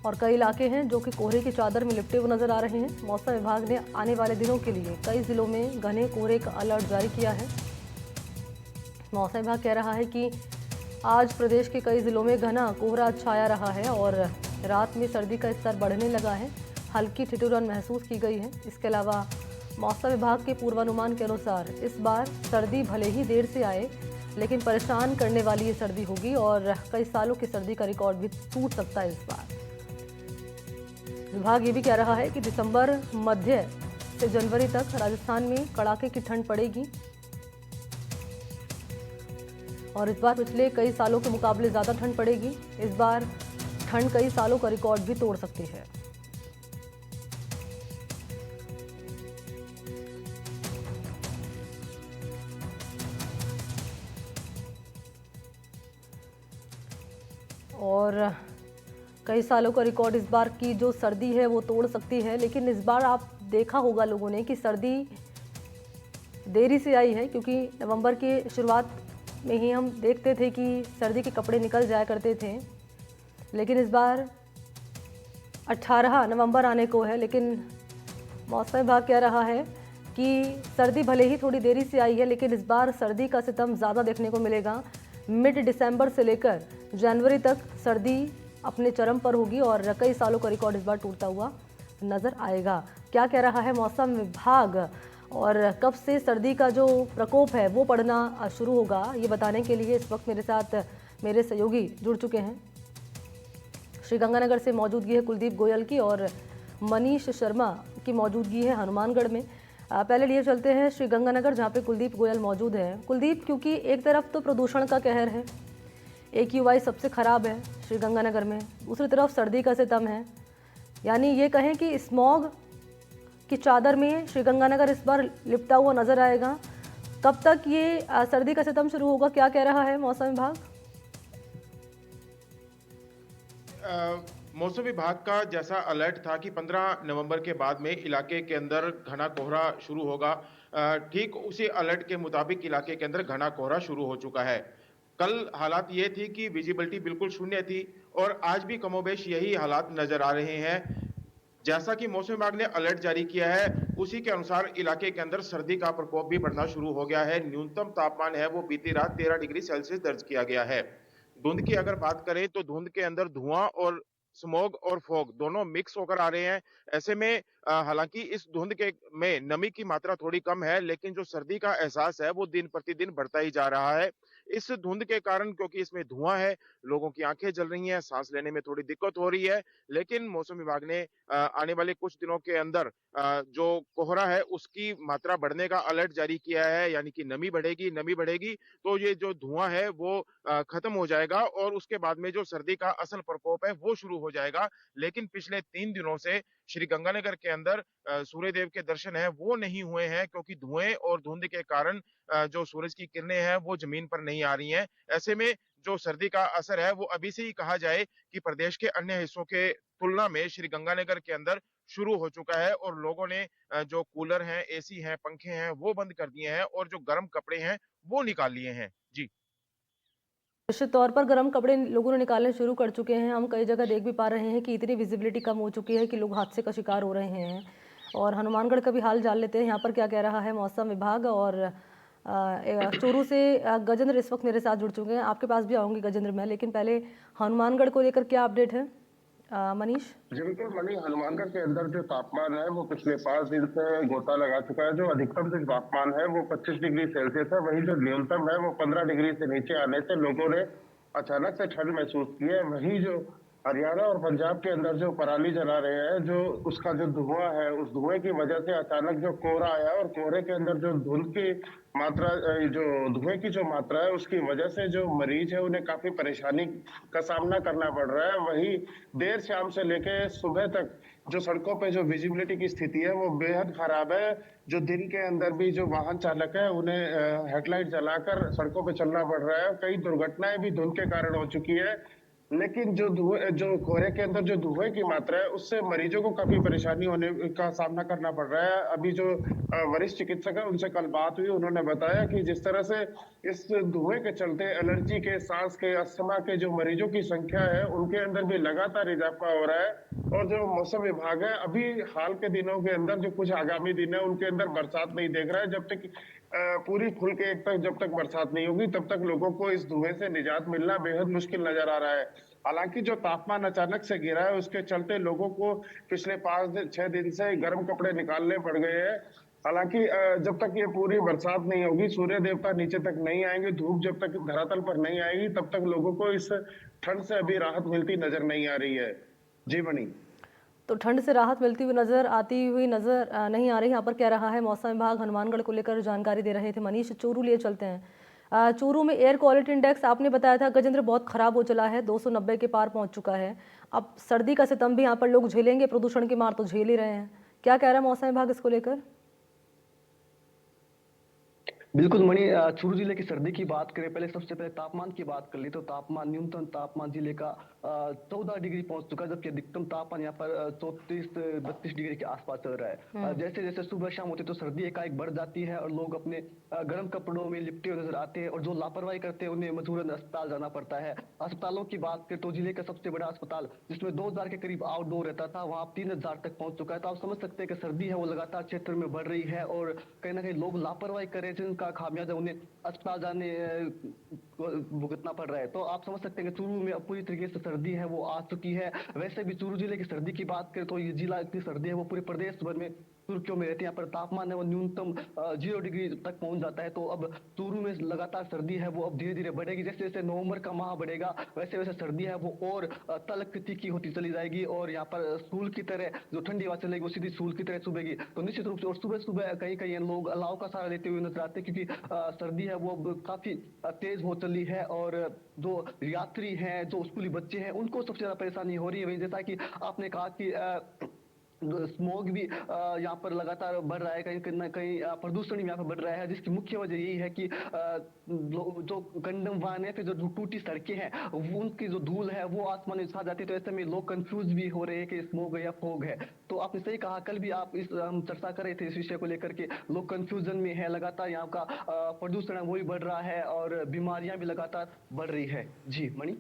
और कई इलाके हैं जो कि कोहरे की चादर में लिपटे हुए नजर आ रहे हैं। मौसम विभाग ने आने वाले दिनों के लिए कई जिलों में घने कोहरे का अलर्ट जारी किया है। मौसम विभाग कह रहा है कि आज प्रदेश के कई जिलों में घना कोहरा छाया रहा है और रात में सर्दी का स्तर बढ़ने लगा है। हल्की ठिठुरन महसूस की गई है। इसके अलावा मौसम विभाग के पूर्वानुमान के अनुसार इस बार सर्दी भले ही देर से आए, लेकिन परेशान करने वाली ये सर्दी होगी और कई सालों की सर्दी का रिकॉर्ड भी टूट सकता है इस बार। विभाग ये भी कह रहा है कि दिसंबर मध्य से जनवरी तक राजस्थान में कड़ाके की ठंड पड़ेगी और इस बार पिछले कई सालों के मुकाबले ज्यादा ठंड पड़ेगी। इस बार ठंड कई सालों का रिकॉर्ड भी तोड़ सकती है। और कई सालों का रिकॉर्ड इस बार की जो सर्दी है वो तोड़ सकती है। लेकिन इस बार आप देखा होगा लोगों ने कि सर्दी देरी से आई है, क्योंकि नवंबर की शुरुआत में ही हम देखते थे कि सर्दी के कपड़े निकल जाया करते थे। लेकिन इस बार 18 नवंबर आने को है, लेकिन मौसम विभाग कह रहा है कि सर्दी भले ही थोड़ी देरी से आई है, लेकिन इस बार सर्दी का सितम ज़्यादा देखने को मिलेगा। मिड दिसंबर से लेकर जनवरी तक सर्दी अपने चरम पर होगी और कई सालों का रिकॉर्ड इस बार टूटता हुआ नजर आएगा। क्या कह रहा है मौसम विभाग और कब से सर्दी का जो प्रकोप है वो पड़ना शुरू होगा, ये बताने के लिए इस वक्त मेरे साथ मेरे सहयोगी जुड़ चुके हैं। श्रीगंगानगर से मौजूदगी है कुलदीप गोयल की और मनीष शर्मा की मौजूदगी है हनुमानगढ़ में। पहले लिए चलते हैं श्रीगंगानगर, जहाँ पे कुलदीप गोयल मौजूद है। कुलदीप, क्योंकि एक तरफ तो प्रदूषण का कहर है, AQI सबसे खराब है श्रीगंगानगर में, दूसरी तरफ सर्दी का सितम है, यानी ये कहें कि स्मॉग की चादर में श्रीगंगानगर इस बार लिपटा हुआ नजर आएगा। कब तक ये सर्दी का सितम शुरू होगा, क्या कह रहा है मौसम विभाग? मौसम विभाग का जैसा अलर्ट था कि 15 नवंबर के बाद में इलाके के अंदर घना कोहरा शुरू होगा, ठीक उसी अलर्ट के मुताबिक इलाके के अंदर घना कोहरा शुरू हो चुका है। कल हालात ये थी कि विजिबिलिटी बिल्कुल शून्य थी और आज भी कमोबेश यही हालात नजर आ रहे हैं। जैसा कि मौसम विभाग ने अलर्ट जारी किया है, उसी के अनुसार इलाके के अंदर सर्दी का प्रकोप भी बढ़ना शुरू हो गया है। न्यूनतम तापमान है वो बीती रात 13 डिग्री सेल्सियस दर्ज किया गया है। धुंध की अगर बात करें तो धुंध के अंदर धुआं और स्मोग और फॉग दोनों मिक्स होकर आ रहे हैं। ऐसे में हालांकि इस धुंध के में नमी की मात्रा थोड़ी कम है, लेकिन जो सर्दी का एहसास है वो दिन प्रतिदिन बढ़ता ही जा रहा है। इस धुंध के कारण, क्योंकि इसमें धुआं है, लोगों की आंखें जल रही हैं, सांस लेने में थोड़ी दिक्कत हो रही है। लेकिन मौसम विभाग ने आने वाले कुछ दिनों के अंदर जो कोहरा है उसकी मात्रा बढ़ने का अलर्ट जारी किया है, यानी कि नमी बढ़ेगी तो ये जो धुआं है वो खत्म हो जाएगा और उसके बाद में जो सर्दी का असल प्रकोप है वो शुरू हो जाएगा। लेकिन पिछले 3 दिनों से श्री गंगानगर के अंदर सूर्य देव के दर्शन है वो नहीं हुए हैं, क्योंकि धुएं और धुंध के कारण जो सूरज की किरणें हैं वो जमीन पर नहीं आ रही हैं। ऐसे में जो सर्दी का असर है वो अभी से ही कहा जाए कि प्रदेश के अन्य हिस्सों के तुलना में श्री गंगानगर के अंदर शुरू हो चुका है और लोगों ने जो कूलर हैं, एसी हैं, पंखे हैं वो बंद कर दिए हैं और जो गर्म कपड़े हैं वो निकाल लिए हैं। जी। निश्चित तौर पर गर्म कपड़े लोगों ने निकालने शुरू कर चुके हैं। हम कई जगह देख भी पा रहे हैं कि इतनी विजिबिलिटी कम हो चुकी है कि लोग हादसे का शिकार हो रहे हैं। और हनुमानगढ़ का भी हाल जान लेते हैं, यहाँ पर क्या कह रहा है मौसम विभाग। और चूरू से गजेंद्र इस वक्त मेरे साथ जुड़ चुके हैं। आपके पास भी आऊँगी गजेंद्र मैं, लेकिन पहले हनुमानगढ़ को लेकर क्या अपडेट है मनीष? जी बिल्कुल मनी, हनुमानगढ़ के अंदर जो तापमान है वो पिछले 5 दिन से गोता लगा चुका है। जो अधिकतम जो तापमान है वो 25 डिग्री सेल्सियस है, वहीं जो न्यूनतम है वो 15 डिग्री से नीचे आने से लोगों ने अचानक से ठंड महसूस की है। वहीं जो हरियाणा और पंजाब के अंदर जो पराली जला रहे हैं, जो उसका जो धुआं है, उस धुएं की वजह से अचानक जो कोहरा आया और कोहरे के अंदर जो धुंध की मात्रा, जो धुएं की जो मात्रा है उसकी वजह से जो मरीज है उन्हें काफी परेशानी का सामना करना पड़ रहा है। वहीं देर शाम से लेके सुबह तक जो सड़कों पे जो विजिबिलिटी की स्थिति है वो बेहद खराब है। जो दिन के अंदर भी जो वाहन चालक है उन्हें हेडलाइट जलाकर सड़कों पे चलना पड़ रहा है। कई दुर्घटनाएं भी धुंध के कारण हो चुकी है। लेकिन जो कोहरे के अंदर जो धुएं की मात्रा है उससे मरीजों को काफी परेशानी होने का सामना करना पड़ रहा है। अभी जो वरिष्ठ चिकित्सक है उनसे कल बात हुई, उन्होंने बताया कि जिस तरह से इस धुएं के चलते एलर्जी के, सांस के, अस्थमा के जो मरीजों की संख्या है उनके अंदर भी लगातार इजाफा हो रहा है। और जो मौसम विभाग है अभी हाल के दिनों के अंदर जो कुछ आगामी दिन है उनके अंदर बरसात नहीं देख रहा है। जब तक पूरी खुल के एक तक जब तक बरसात नहीं होगी तब तक लोगों को इस धुएं से निजात मिलना बेहद मुश्किल नजर आ रहा है। हालांकि जो तापमान अचानक से गिरा है उसके चलते लोगों को पिछले 5 6 दिन से गर्म कपड़े निकालने पड़ गए हैं। हालांकि जब तक ये पूरी बरसात नहीं होगी, सूर्य देवता नीचे तक नहीं आएंगे, धूप जब तक धरातल पर नहीं आएगी तब तक लोगों को इस ठंड से अभी राहत मिलती नजर नहीं आ रही है। जी मणि। तो ठंड से राहत मिलती हुई नजर नहीं आ रही, यहाँ पर कह रहा है मौसम विभाग हनुमानगढ़ को लेकर जानकारी दे रहे थे मनीष। चूरू लिए चलते हैं। चूरू में एयर क्वालिटी इंडेक्स आपने बताया था गजेंद्र बहुत खराब हो चला है, 290 के पार पहुंच चुका है। अब सर्दी का सितम भी यहाँ पर लोग झेलेंगे, प्रदूषण की मार तो झेल ही रहे हैं। क्या कह रहा है मौसम विभाग इसको लेकर? बिल्कुल मणि, चूरू जिले की सर्दी की बात करें, पहले सबसे पहले तापमान की बात कर ली तो न्यूनतम तापमान जिले का 14 डिग्री पहुंच चुका है, जबकि अधिकतम तापमान यहाँ पर 34 32 डिग्री के आसपास चल रहा है। जैसे जैसे सुबह शाम होती तो सर्दी एकाएक बढ़ जाती है और लोग अपने गर्म कपड़ों में लिपटे हुए नजर आते हैं, और जो लापरवाही करते हैं उन्हें मजबूरन अस्पताल जाना पड़ता है। अस्पतालों की बात करें तो जिले का सबसे बड़ा अस्पताल जिसमें 2000 के करीब आउटडोर रहता था वहां 3000 तक पहुंच चुका है। तो आप समझ सकते हैं कि सर्दी है वो लगातार क्षेत्र में बढ़ रही है, और कहीं ना कहीं लोग लापरवाही कर रहे हैं का खामियाजा उन्हें अस्पताल जाने भुगतना पड़ रहा है। तो आप समझ सकते हैं कि चूरू में अब पूरी तरीके से सर्दी है वो आ चुकी है। वैसे भी चूरू जिले की सर्दी की बात करें तो ये जिला इतनी सर्दी है वो पूरे प्रदेश भर में सुर्खियों में रहती है। यहाँ पर तापमान है वो न्यूनतम 0 डिग्री तक पहुंच जाता है। तो अब चूरू में लगातार सर्दी है वो अब धीरे धीरे बढ़ेगी। जैसे जैसे नवंबर का माह बढ़ेगा वैसे वैसे सर्दी है वो और तलक तीखी होती चली जाएगी, और यहाँ पर सूल की तरह जो ठंडी हवा चलेगी वो सीधी सूल की तरह चुभेगी। तो निश्चित रूप से और सुबह सुबह कहीं कहीं लोग अलाव का सहारा लेते हुए नजर आते हैं, क्योंकि सर्दी है वो अब काफी तेज हो चली है, और जो यात्री हैं, जो स्कूली बच्चे हैं, उनको सबसे ज्यादा परेशानी हो रही है। वही जैसा कि आपने कहा कि स्मोग भी यहाँ पर लगातार बढ़ रहा है, कहीं ना कहीं प्रदूषण भी यहाँ पर बढ़ रहा है, जिसकी मुख्य वजह यही है कि जो कंडम वाहन है, फिर जो टूटी सड़कें हैं, उनकी जो धूल है वो आसमान में छा जाती है। तो ऐसे में लोग कंफ्यूज भी हो रहे हैं कि स्मोग है या फोग है। तो आपने सही कहा, कल भी आप हम चर्चा कर रहे थे इस विषय को लेकर के, लोग कंफ्यूजन में है, लगातार यहाँ का प्रदूषण है वो भी बढ़ रहा है और बीमारियां भी लगातार बढ़ रही है। जी मणि।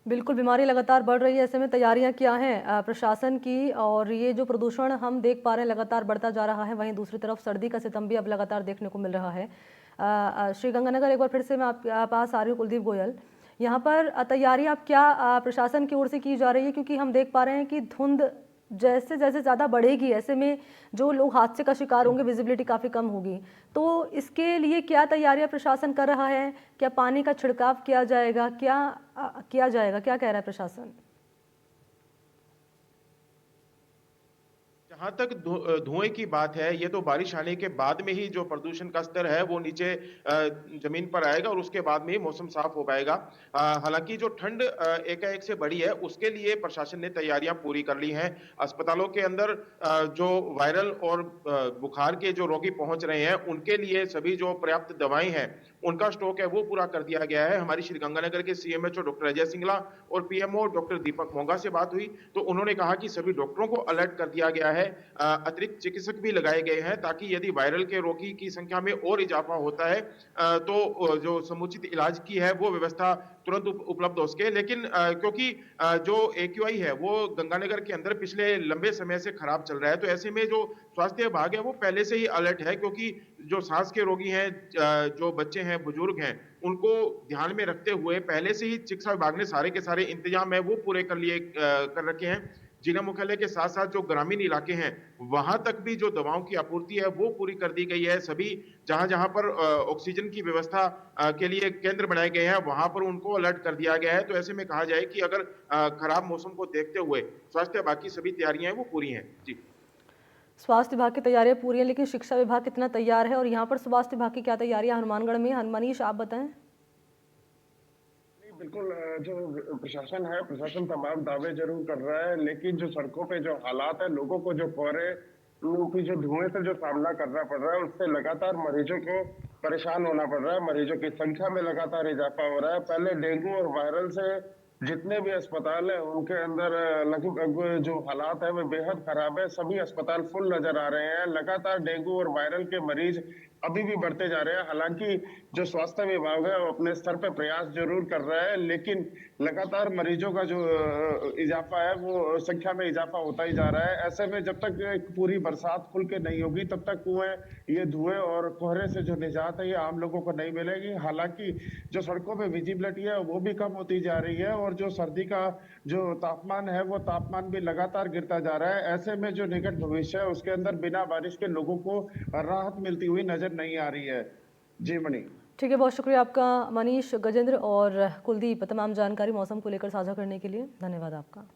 बिल्कुल, बीमारी लगातार बढ़ रही है। ऐसे में तैयारियां क्या हैं प्रशासन की? और ये जो प्रदूषण हम देख पा रहे हैं लगातार बढ़ता जा रहा है, वहीं दूसरी तरफ सर्दी का सितम भी अब लगातार देखने को मिल रहा है। श्रीगंगानगर एक बार फिर से मैं आपके पास आ रही हूँ, कुलदीप गोयल। यहाँ पर तैयारियां अब क्या प्रशासन की ओर से की जा रही है? क्योंकि हम देख पा रहे हैं कि धुंध जैसे जैसे ज़्यादा बढ़ेगी ऐसे में जो लोग हादसे का शिकार होंगे, विजिबिलिटी काफ़ी कम होगी। तो इसके लिए क्या तैयारियां प्रशासन कर रहा है? क्या पानी का छिड़काव किया जाएगा? क्या किया जाएगा? क्या कह रहा है प्रशासन? जहां तक धुएं की बात है, ये तो बारिश आने के बाद में ही जो प्रदूषण का स्तर है वो नीचे जमीन पर आएगा और उसके बाद में ही मौसम साफ हो पाएगा। हालांकि जो ठंड एकाएक से बढ़ी है उसके लिए प्रशासन ने तैयारियां पूरी कर ली हैं। अस्पतालों के अंदर जो वायरल और बुखार के जो रोगी पहुंच रहे हैं उनके लिए सभी जो पर्याप्त दवाएं हैं उनका स्टॉक है वो पूरा कर दिया गया है। हमारी श्रीगंगानगर के सीएमएचओ डॉक्टर अजय सिंगला और पीएमओ डॉक्टर दीपक मोंगा से बात हुई तो उन्होंने कहा कि सभी डॉक्टरों को अलर्ट कर दिया गया है। अतिरिक्त चिकित्सक भी लगाए गए हैं ताकि यदि वायरल के रोगी की संख्या में और इजाफा होता है तो जो समुचित इलाज की है वो व्यवस्था तुरंत उपलब्ध हो सके। लेकिन क्योंकि जो AQI है वो गंगानगर के अंदर पिछले लंबे समय से खराब चल रहा है, तो ऐसे में जो स्वास्थ्य विभाग है वो पहले से ही अलर्ट है, क्योंकि जो सांस के रोगी हैं, जो बच्चे हैं, बुजुर्ग हैं, उनको ध्यान में रखते हुए पहले से ही चिकित्सा विभाग ने सारे के सारे इंतजाम है वो पूरे कर रखे हैं। जिला मुख्यालय के साथ साथ जो ग्रामीण इलाके हैं वहां तक भी जो दवाओं की आपूर्ति है वो पूरी कर दी गई है। सभी जहां जहां पर ऑक्सीजन की व्यवस्था के लिए केंद्र बनाए गए हैं वहां पर उनको अलर्ट कर दिया गया है। तो ऐसे में कहा जाए कि अगर खराब मौसम को देखते हुए स्वास्थ्य विभाग की सभी तैयारियां वो पूरी हैं। जी, स्वास्थ्य विभाग की तैयारियां पूरी हैं, लेकिन शिक्षा विभाग कितना तैयार है? और यहाँ पर स्वास्थ्य विभाग की क्या तैयारियां हनुमानगढ़ में? मनीष, आप बताएं। बिल्कुल, जो प्रशासन है, प्रशासन तमाम दावे जरूर कर रहा है, लेकिन जो सड़कों पे जो हालात है, लोगों को जो कोहरे की जो धुएं से जो सामना करना पड़ रहा है उससे लगातार मरीजों को परेशान होना पड़ रहा है। मरीजों की संख्या में लगातार इजाफा हो रहा है। पहले डेंगू और वायरल से जितने भी अस्पताल है उनके अंदर लगभग जो हालात है वो बेहद खराब है। सभी अस्पताल फुल नजर आ रहे हैं। लगातार डेंगू और वायरल के मरीज अभी भी बढ़ते जा रहे हैं। हालांकि जो स्वास्थ्य विभाग है वो अपने स्तर पे प्रयास जरूर कर रहा है, लेकिन लगातार मरीजों का जो इजाफा है वो संख्या में इजाफा होता ही जा रहा है। ऐसे में जब तक पूरी बरसात खुल के नहीं होगी तब तक ये धुएं और कोहरे से जो निजात है ये आम लोगों को नहीं मिलेगी। हालांकि जो सड़कों पे विजिबिलिटी है वो भी कम होती जा रही है और जो सर्दी का जो तापमान है वो तापमान भी लगातार गिरता जा रहा है। ऐसे में जो निकट भविष्य है उसके अंदर बिना बारिश के लोगों को राहत मिलती हुई नजर नहीं आ रही है। जी मणि। ठीक है, बहुत शुक्रिया आपका मनीष, गजेंद्र और कुलदीप, तमाम जानकारी मौसम को लेकर साझा करने के लिए। धन्यवाद आपका।